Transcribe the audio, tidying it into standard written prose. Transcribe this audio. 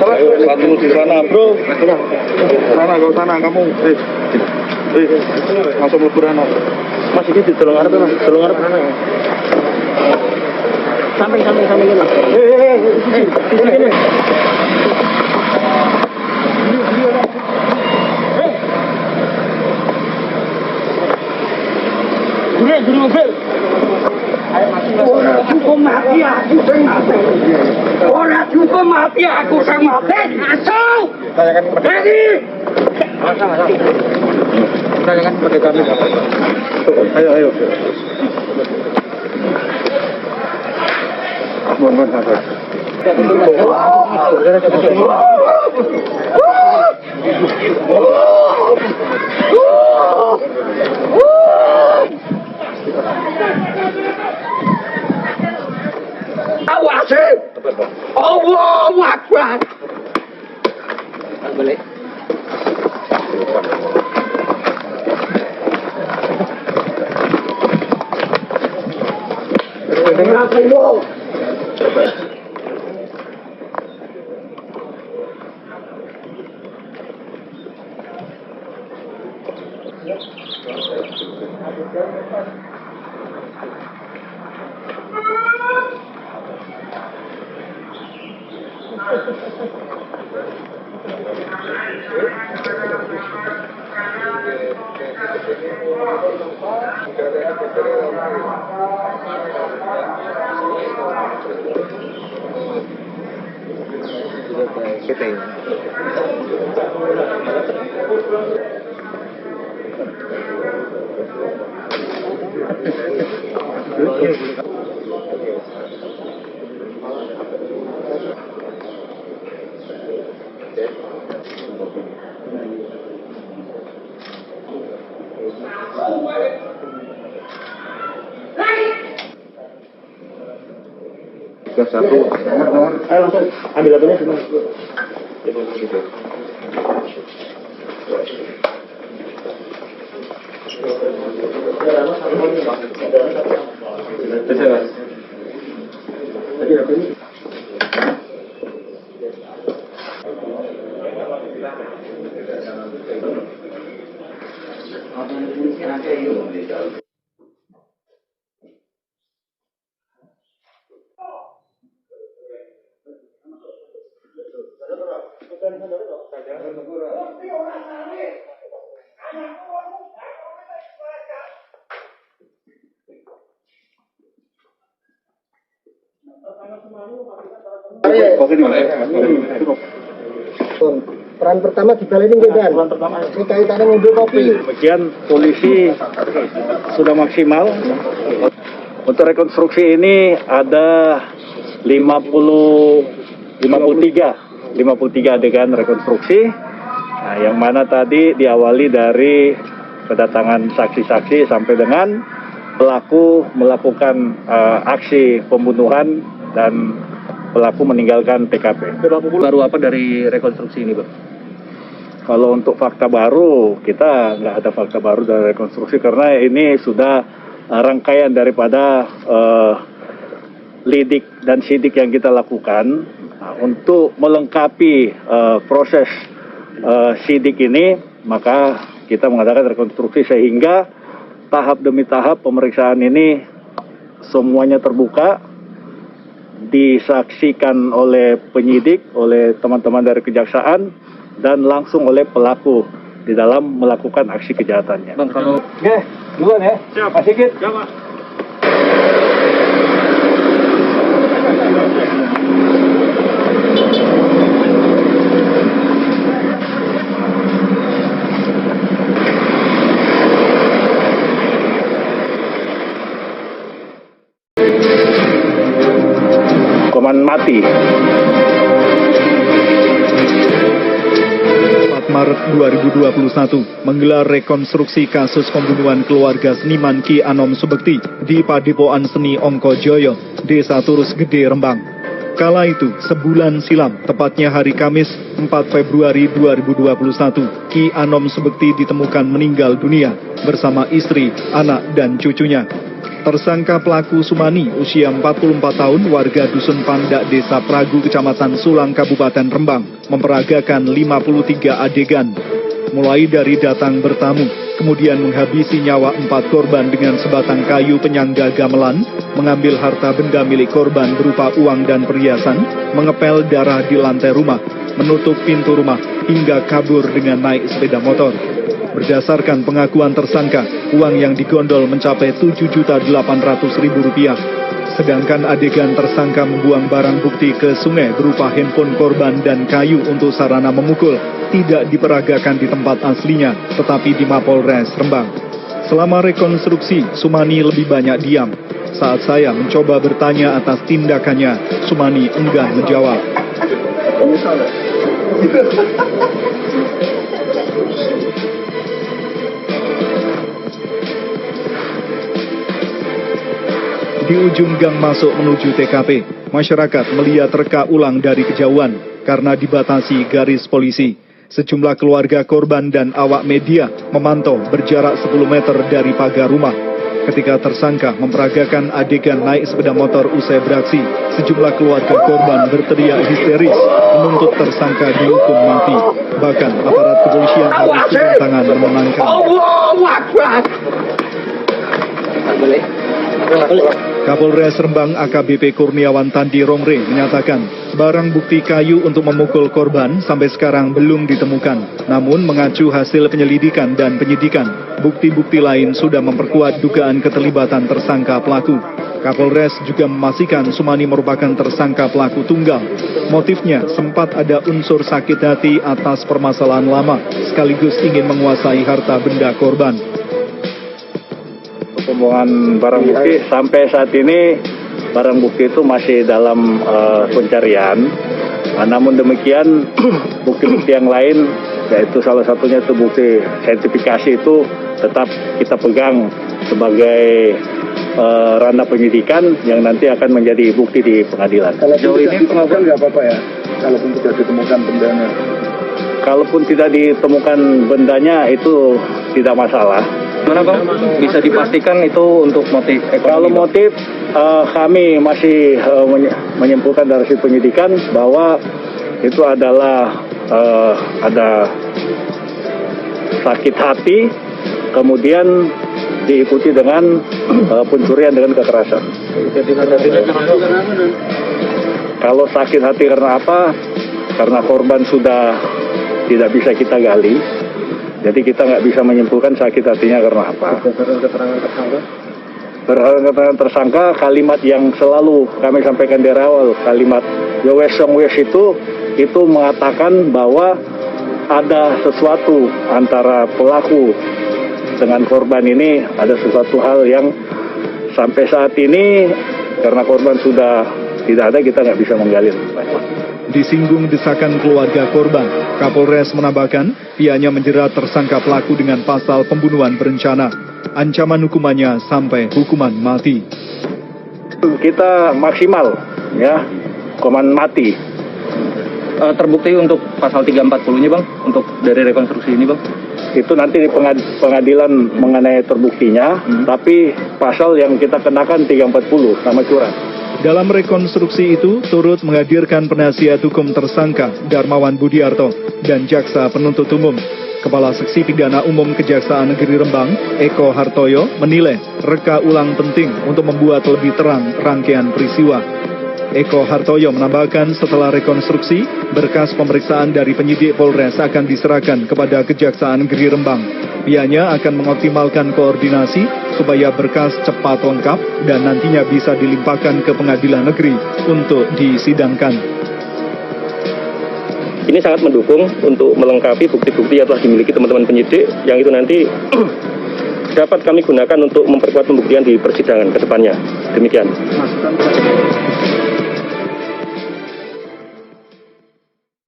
Satu di sana, bro. Sana, kau sana, kamu. Langsung melebur sana. Mas ini di tolong arep, Mas. Tolong arep mana? Samping ini. Sini. Guru mobil. Orang cukup mati aku sing mati. Orang cukup mati aku sing mati. Asal. Tanyakan kepada kami. Tanyakan kepada kami. Ayo. Mohon sabar. Awas! Allahu Akbar! Balik. Kenapa itu? Satu, ayo langsung ambil labelnya semua. Peran pertama dibalenin kan? Ini kaitannya mobil kopi. Demikian polisi sudah maksimal. Untuk rekonstruksi ini ada 53 adegan rekonstruksi. Nah, yang mana tadi diawali dari kedatangan saksi-saksi sampai dengan pelaku melakukan aksi pembunuhan dan pelaku meninggalkan TKP. Baru apa dari rekonstruksi ini, Bang? Kalau untuk fakta baru, kita nggak ada fakta baru dari rekonstruksi karena ini sudah rangkaian daripada lidik dan sidik yang kita lakukan. Nah, untuk melengkapi proses sidik ini, maka kita mengadakan rekonstruksi sehingga tahap demi tahap pemeriksaan ini semuanya terbuka, disaksikan oleh penyidik, oleh teman-teman dari kejaksaan, dan langsung oleh pelaku di dalam melakukan aksi kejahatannya. Bang, kalau Oke, duluan ya. Siap. Mas Sigit. Siap, Pak. Hukuman mati. 4 Maret 2021 menggelar rekonstruksi kasus pembunuhan keluarga seniman Ki Anom Subekti di Padepokan Seni Ongkojoyo, Desa Turus Gede, Rembang. Kala itu, sebulan silam, tepatnya hari Kamis 4 Februari 2021, Ki Anom Subekti ditemukan meninggal dunia bersama istri, anak, dan cucunya. Tersangka pelaku Sumani, usia 44 tahun, warga Dusun Pandak, Desa Pragu, Kecamatan Sulang, Kabupaten Rembang, memperagakan 53 adegan. Mulai dari datang bertamu, kemudian menghabisi nyawa 4 korban dengan sebatang kayu penyangga gamelan, mengambil harta benda milik korban berupa uang dan perhiasan, mengepel darah di lantai rumah, menutup pintu rumah, hingga kabur dengan naik sepeda motor. Berdasarkan pengakuan tersangka, uang yang digondol mencapai Rp7.800.000. Sedangkan adegan tersangka membuang barang bukti ke sungai berupa handphone korban dan kayu untuk sarana memukul tidak diperagakan di tempat aslinya, tetapi di Mapolres Rembang. Selama rekonstruksi, Sumani lebih banyak diam. Saat saya mencoba bertanya atas tindakannya, Sumani enggan menjawab. Di ujung gang masuk menuju TKP, masyarakat melihat reka ulang dari kejauhan karena dibatasi garis polisi. Sejumlah keluarga korban dan awak media memantau berjarak 10 meter dari pagar rumah. Ketika tersangka memperagakan adegan naik sepeda motor usai beraksi, sejumlah keluarga korban berteriak histeris menuntut tersangka dihukum mati. Bahkan aparat kepolisian harus turun tangan menenangkan. Kapolres Rembang AKBP Kurniawan Tandi Romre menyatakan barang bukti kayu untuk memukul korban sampai sekarang belum ditemukan. Namun mengacu hasil penyelidikan dan penyidikan, bukti-bukti lain sudah memperkuat dugaan keterlibatan tersangka pelaku. Kapolres juga memastikan Sumani merupakan tersangka pelaku tunggal. Motifnya sempat ada unsur sakit hati atas permasalahan lama, sekaligus ingin menguasai harta benda korban. Pembuangan barang bukti sampai saat ini barang bukti itu masih dalam pencarian. Namun demikian bukti-bukti yang lain, yaitu salah satunya itu bukti sertifikasi, itu tetap kita pegang sebagai ranah penyidikan yang nanti akan menjadi bukti di pengadilan. Kalau jauh ini pengakuan nggak apa-apa ya, kalaupun tidak ditemukan bendanya. Kalaupun tidak ditemukan bendanya itu tidak masalah. Mana Bang? Bisa dipastikan itu untuk motif ekonomi? Kalau motif kami masih menyimpulkan dari hasil penyidikan bahwa itu adalah ada sakit hati, kemudian diikuti dengan pencurian dengan kekerasan. Kalau sakit hati karena apa? Karena korban sudah tidak bisa kita gali. Jadi kita nggak bisa menyimpulkan sakit hatinya karena apa. Berdasarkan keterangan tersangka, kalimat yang selalu kami sampaikan dari awal, kalimat Yowes Songwes itu mengatakan bahwa ada sesuatu antara pelaku dengan korban ini, ada sesuatu hal yang sampai saat ini karena korban sudah tidak ada, kita nggak bisa menggali. Disinggung desakan keluarga korban, Kapolres menambahkan pihaknya menjerat tersangka pelaku dengan pasal pembunuhan berencana. Ancaman hukumannya sampai hukuman mati. Kita maksimal, ya, hukuman mati. Terbukti untuk pasal 340-nya Bang, untuk dari rekonstruksi ini Bang? Itu nanti di pengadilan mengenai terbuktinya, tapi pasal yang kita kenakan 340 nama curang. Dalam rekonstruksi itu turut menghadirkan penasihat hukum tersangka Darmawan Budiarto dan Jaksa Penuntut Umum. Kepala Seksi Pidana Umum Kejaksaan Negeri Rembang, Eko Hartoyo, menilai reka ulang penting untuk membuat lebih terang rangkaian peristiwa. Eko Hartoyo menambahkan setelah rekonstruksi, berkas pemeriksaan dari penyidik Polres akan diserahkan kepada Kejaksaan Negeri Rembang. Pihaknya akan mengoptimalkan koordinasi supaya berkas cepat lengkap dan nantinya bisa dilimpahkan ke pengadilan negeri untuk disidangkan. Ini sangat mendukung untuk melengkapi bukti-bukti yang telah dimiliki teman-teman penyidik, yang itu nanti dapat kami gunakan untuk memperkuat pembuktian di persidangan ke depannya. Demikian.